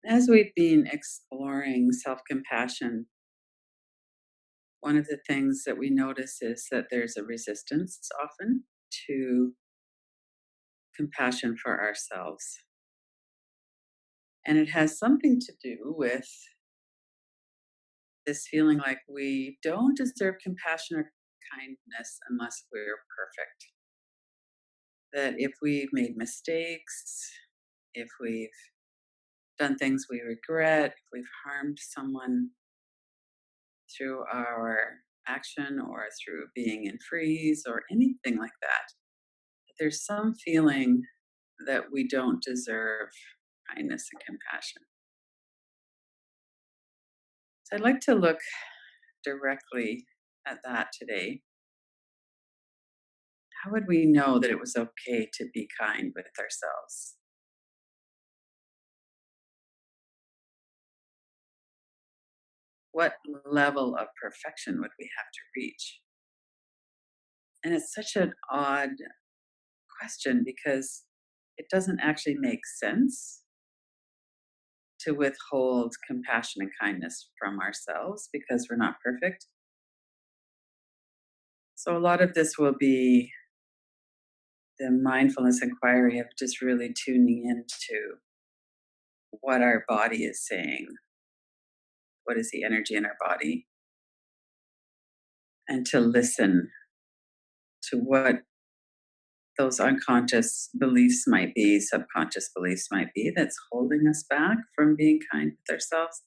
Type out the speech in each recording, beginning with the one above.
As we've been exploring self compassion, one of the things that we notice is that there's a resistance often to compassion for ourselves. And it has something to do with this feeling like we don't deserve compassion or kindness unless we're perfect. That if we've made mistakes, if we've done things we regret, if we've harmed someone, through our action or through being in freeze or anything like that. There's some feeling that we don't deserve kindness and compassion. So I'd like to look directly at that today. How would we know that it was okay to be kind with ourselves? What level of perfection would we have to reach? And it's such an odd question because it doesn't actually make sense to withhold compassion and kindness from ourselves because we're not perfect. So, a lot of this will be the mindfulness inquiry of just really tuning into what our body is saying, what is the energy in our body, and to listen to what those unconscious beliefs might be, subconscious beliefs might be that's holding us back from being kind with ourselves.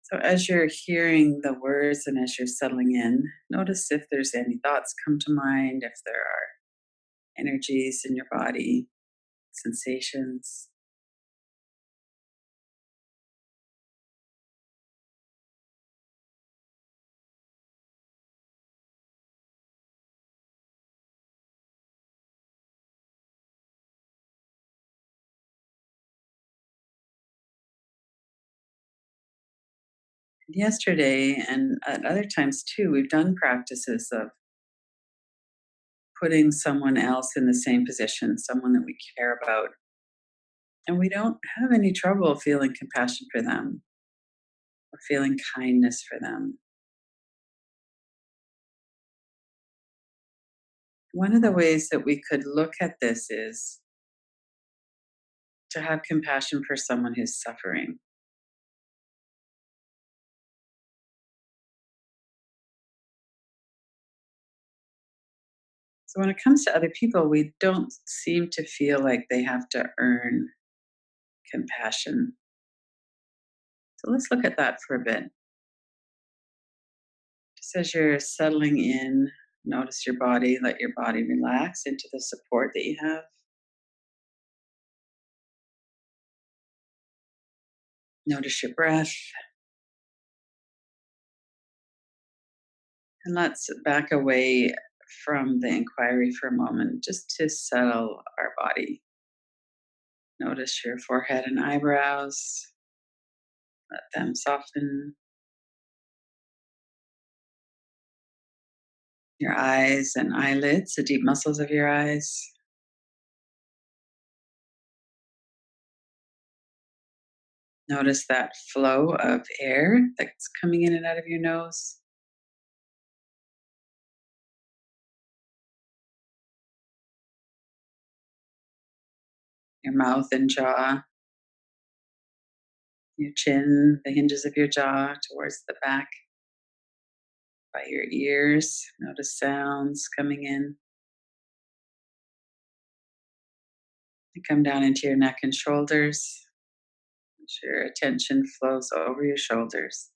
So, as you're hearing the words and as you're settling in, notice if there's any thoughts come to mind, if there are energies in your body, sensations. Yesterday and at other times too, we've done practices of putting someone else in the same position, someone that we care about, and we don't have any trouble feeling compassion for them or feeling kindness for them. One of the ways that we could look at this is to have compassion for someone who's suffering. So when it comes to other people, we don't seem to feel like they have to earn compassion. So let's look at that for a bit. Just as you're settling in, notice your body, let your body relax into the support that you have. Notice your breath, and let's back away from the inquiry for a moment just to settle our body. Notice your forehead and eyebrows, let them soften. Your eyes and eyelids, the deep muscles of your eyes. Notice that flow of air that's coming in and out of your nose. Your mouth and jaw, your chin, the hinges of your jaw towards the back, by your ears. Notice sounds coming in. You come down into your neck and shoulders. As your attention flows over your shoulders,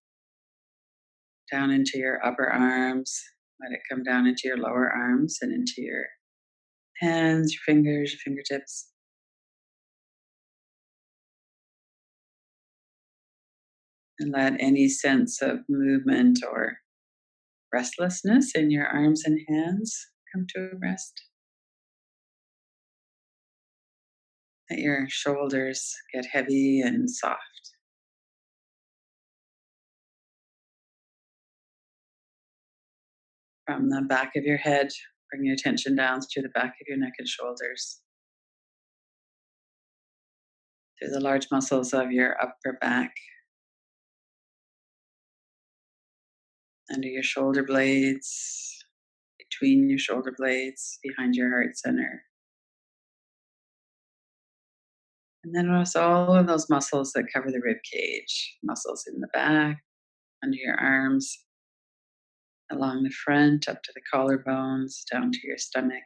down into your upper arms. Let it come down into your lower arms and into your hands, your fingers, your fingertips. And let any sense of movement or restlessness in your arms and hands come to a rest. Let your shoulders get heavy and soft. From the back of your head, bring your attention down to the back of your neck and shoulders. to the large muscles of your upper back, under your shoulder blades, between your shoulder blades, behind your heart center. And then notice all of those muscles that cover the rib cage, muscles in the back, under your arms, along the front, up to the collarbones, down to your stomach.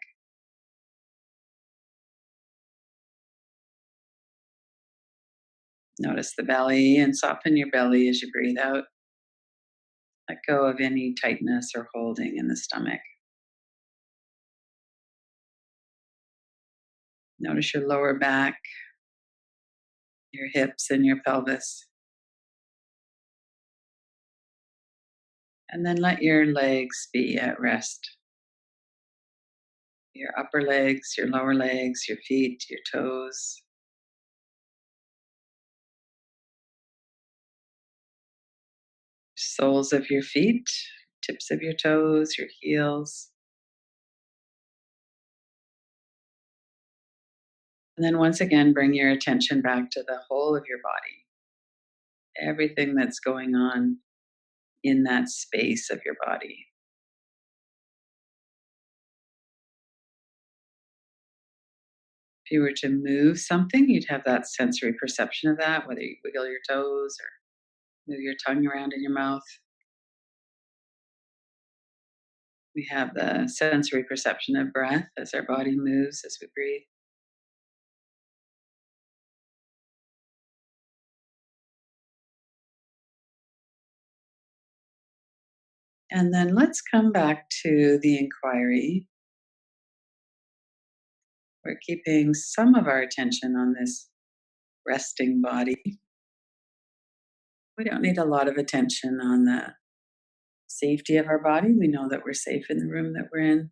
Notice the belly and soften your belly as you breathe out. Let go of any tightness or holding in the stomach. Notice your lower back, your hips, and your pelvis. And then let your legs be at rest. Your upper legs, your lower legs, your feet, your toes. Soles of your feet, tips of your toes, your heels. And then once again, bring your attention back to the whole of your body, everything that's going on in that space of your body. If you were to move something, you'd have that sensory perception of that, whether you wiggle your toes or move your tongue around in your mouth. We have the sensory perception of breath as our body moves as we breathe. And then let's come back to the inquiry. We're keeping some of our attention on this resting body. We don't need a lot of attention on the safety of our body. We know that we're safe in the room that we're in.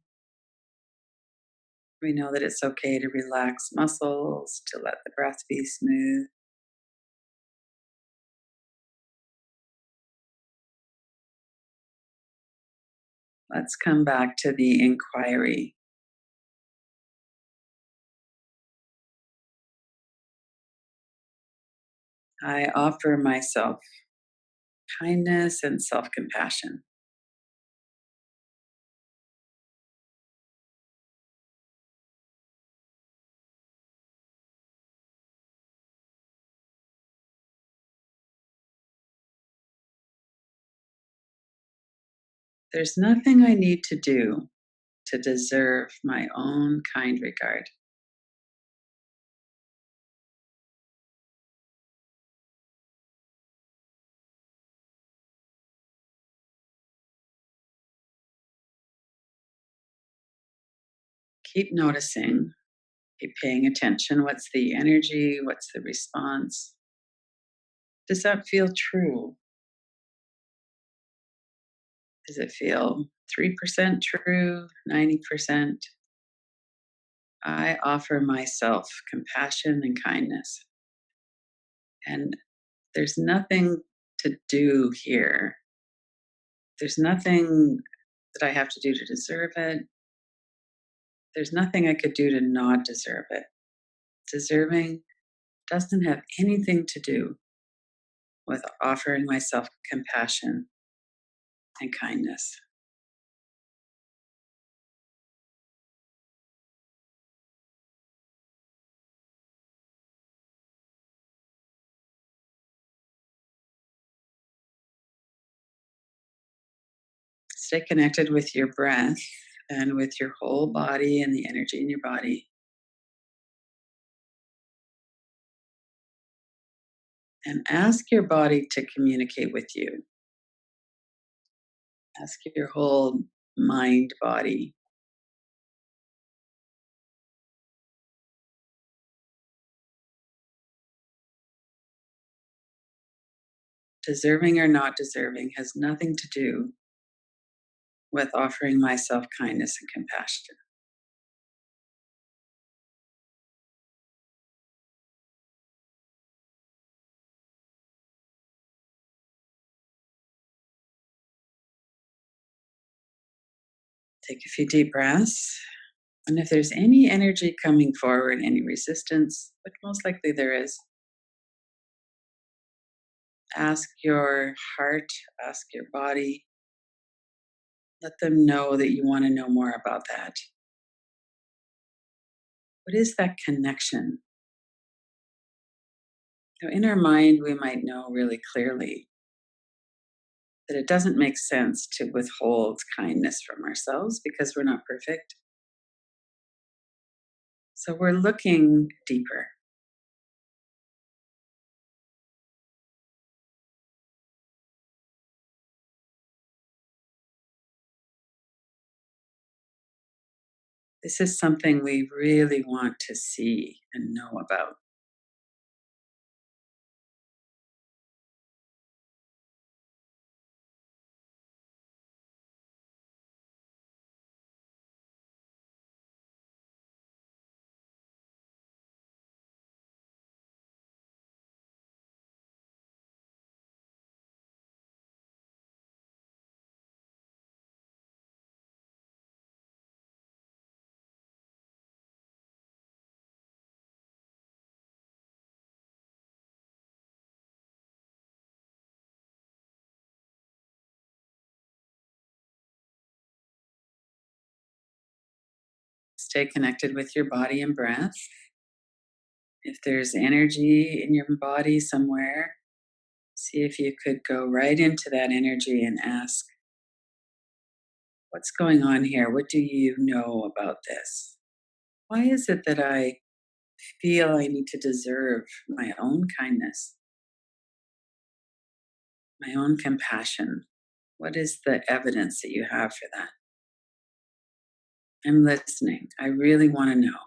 We know that it's okay to relax muscles, to let the breath be smooth. Let's come back to the inquiry. I offer myself kindness and self compassion. There's nothing I need to do to deserve my own kind regard. Keep noticing, keep paying attention. What's the energy? What's the response? Does that feel true? Does it feel 3% true, 90%? I offer myself compassion and kindness. And there's nothing to do here. There's nothing that I have to do to deserve it. There's nothing I could do to not deserve it. Deserving doesn't have anything to do with offering myself compassion and kindness. Stay connected with your breath and with your whole body and the energy in your body. And ask your body to communicate with you. Ask your whole mind body. Deserving or not deserving has nothing to do with offering myself kindness and compassion. Take a few deep breaths. And if there's any energy coming forward, any resistance, which most likely there is, Ask your heart, ask your body, let them know that you want to know more about that. What is that connection? In our mind, we might know really clearly that it doesn't make sense to withhold kindness from ourselves because we're not perfect. So we're looking deeper. This is something we really want to see and know about. Stay connected with your body and breath. If there's energy in your body somewhere, see if you could go right into that energy and ask, what's going on here? What do you know about this? Why is it that I feel I need to deserve my own kindness, my own compassion? What is the evidence that you have for that? I'm listening. I really want to know.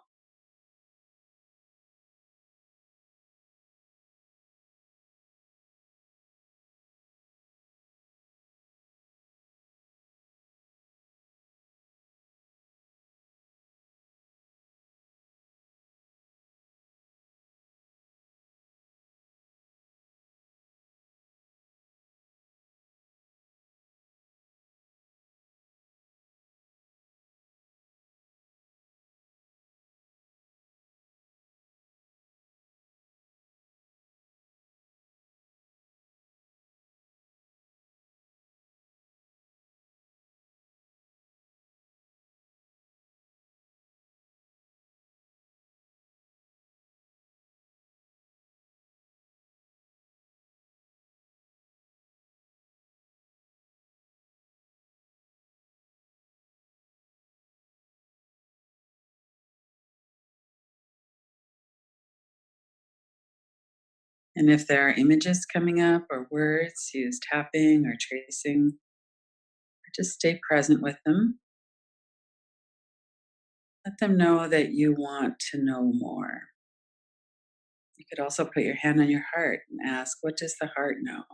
And if there are images coming up or words, use tapping or tracing, or just stay present with them. Let them know that you want to know more. You could also put your hand on your heart and ask, what does the heart know?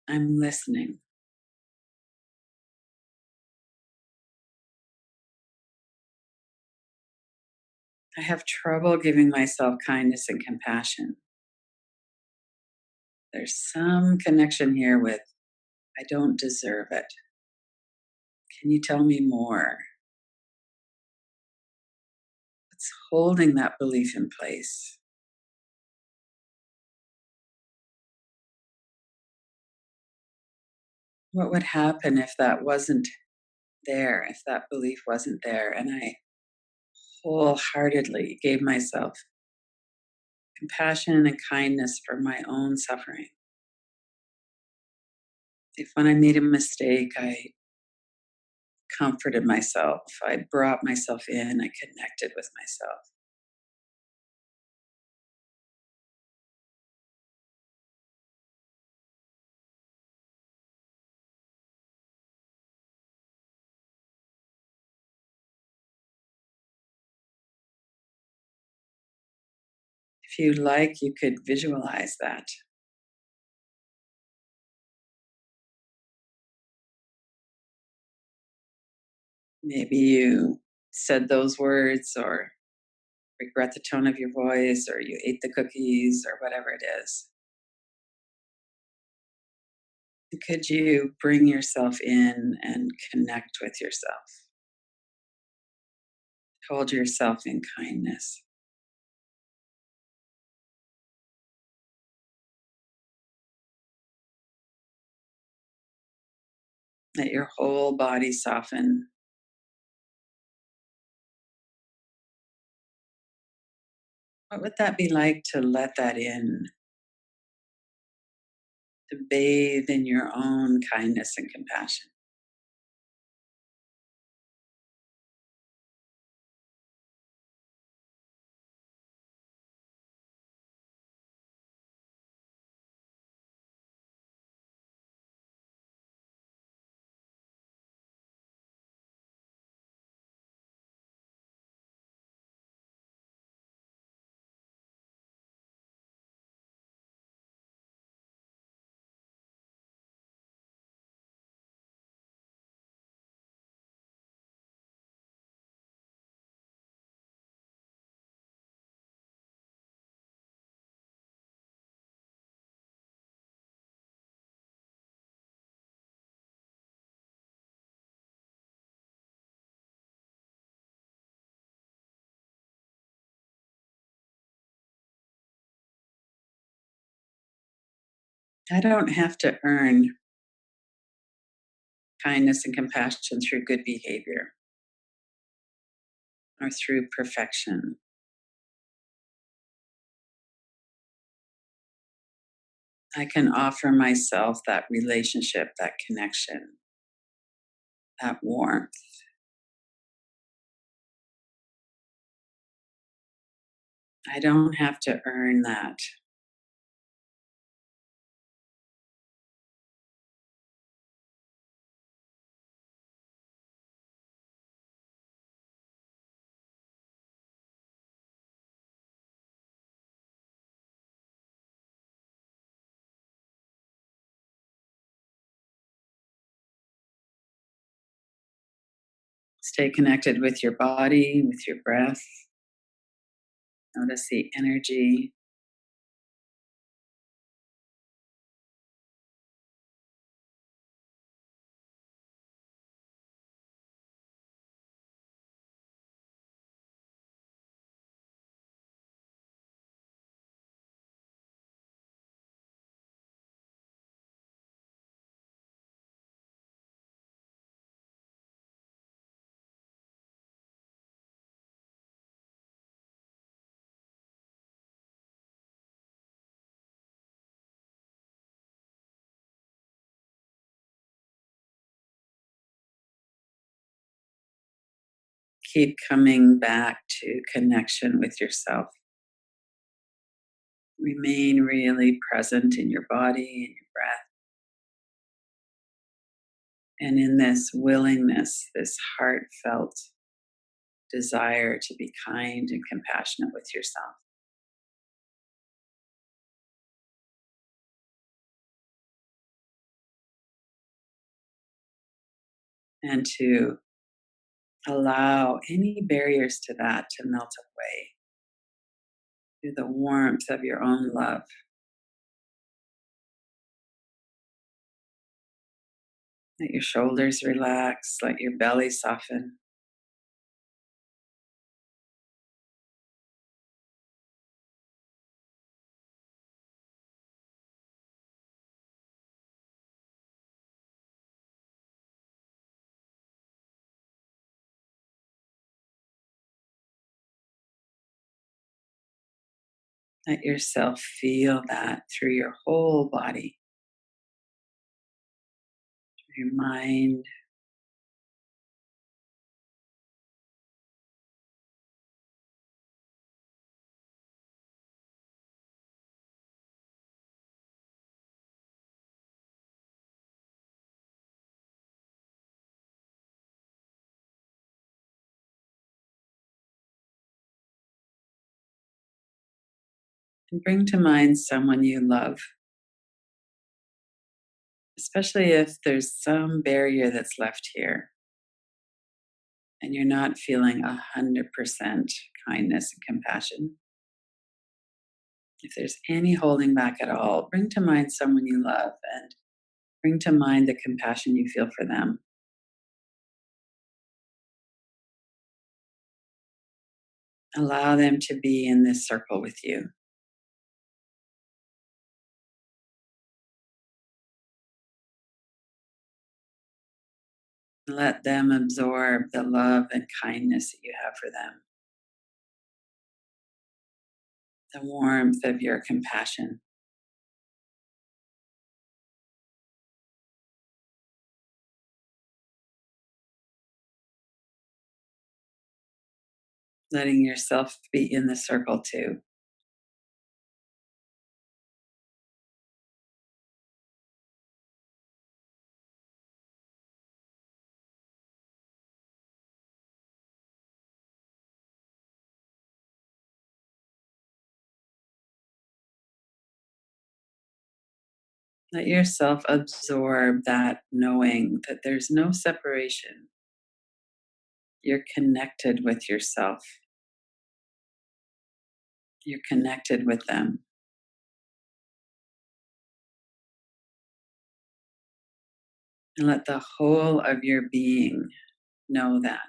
I'm listening. I have trouble giving myself kindness and compassion. There's some connection here with, I don't deserve it. Can you tell me more? What's holding that belief in place? What would happen if that wasn't there, if that belief wasn't there, and I wholeheartedly gave myself compassion and kindness for my own suffering? If when I made a mistake, I comforted myself, I brought myself in, I connected with myself. If you like, you could visualize that. Maybe you said those words or regret the tone of your voice or you ate the cookies or whatever it is. Could you bring yourself in and connect with yourself? Hold yourself in kindness. Let your whole body soften. What would that be like to let that in, to bathe in your own kindness and compassion? I don't have to earn kindness and compassion through good behavior or through perfection. I can offer myself that relationship, that connection, that warmth. I don't have to earn that. Stay connected with your body, with your breath. Notice the energy. Keep coming back to connection with yourself. Remain really present in your body and your breath, and in this willingness, this heartfelt desire to be kind and compassionate with yourself, and to allow any barriers to that to melt away through the warmth of your own love. Let your shoulders relax, let your belly soften. Let yourself feel that through your whole body, through your mind. And bring to mind someone you love, especially if there's some barrier that's left here and you're not feeling 100% kindness and compassion. If there's any holding back at all, bring to mind someone you love and bring to mind the compassion you feel for them. Allow them to be in this circle with you. Let them absorb the love and kindness that you have for them, the warmth of your compassion. Letting yourself be in the circle too. Let yourself absorb that knowing that there's no separation. You're connected with yourself, you're connected with them. And let the whole of your being know that,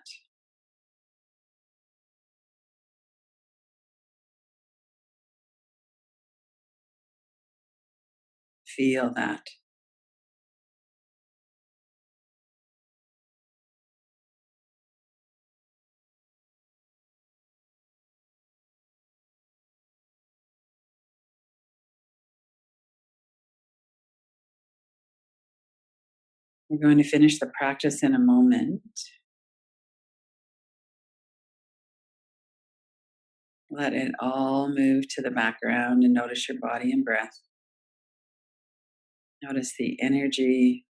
feel that. We're going to finish the practice in a moment. Let it all move to the background and notice your body and breath. Notice the energy.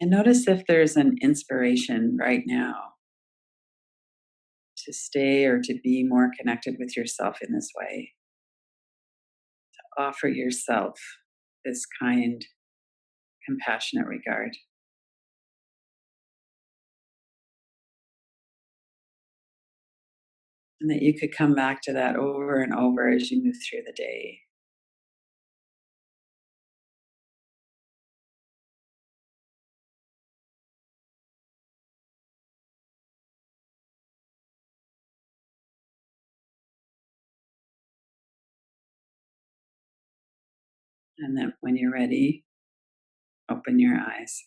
And notice if there's an inspiration right now to stay or to be more connected with yourself in this way. Offer yourself this kind, compassionate regard, and that you could come back to that over and over as you move through the day. And then when you're ready, open your eyes.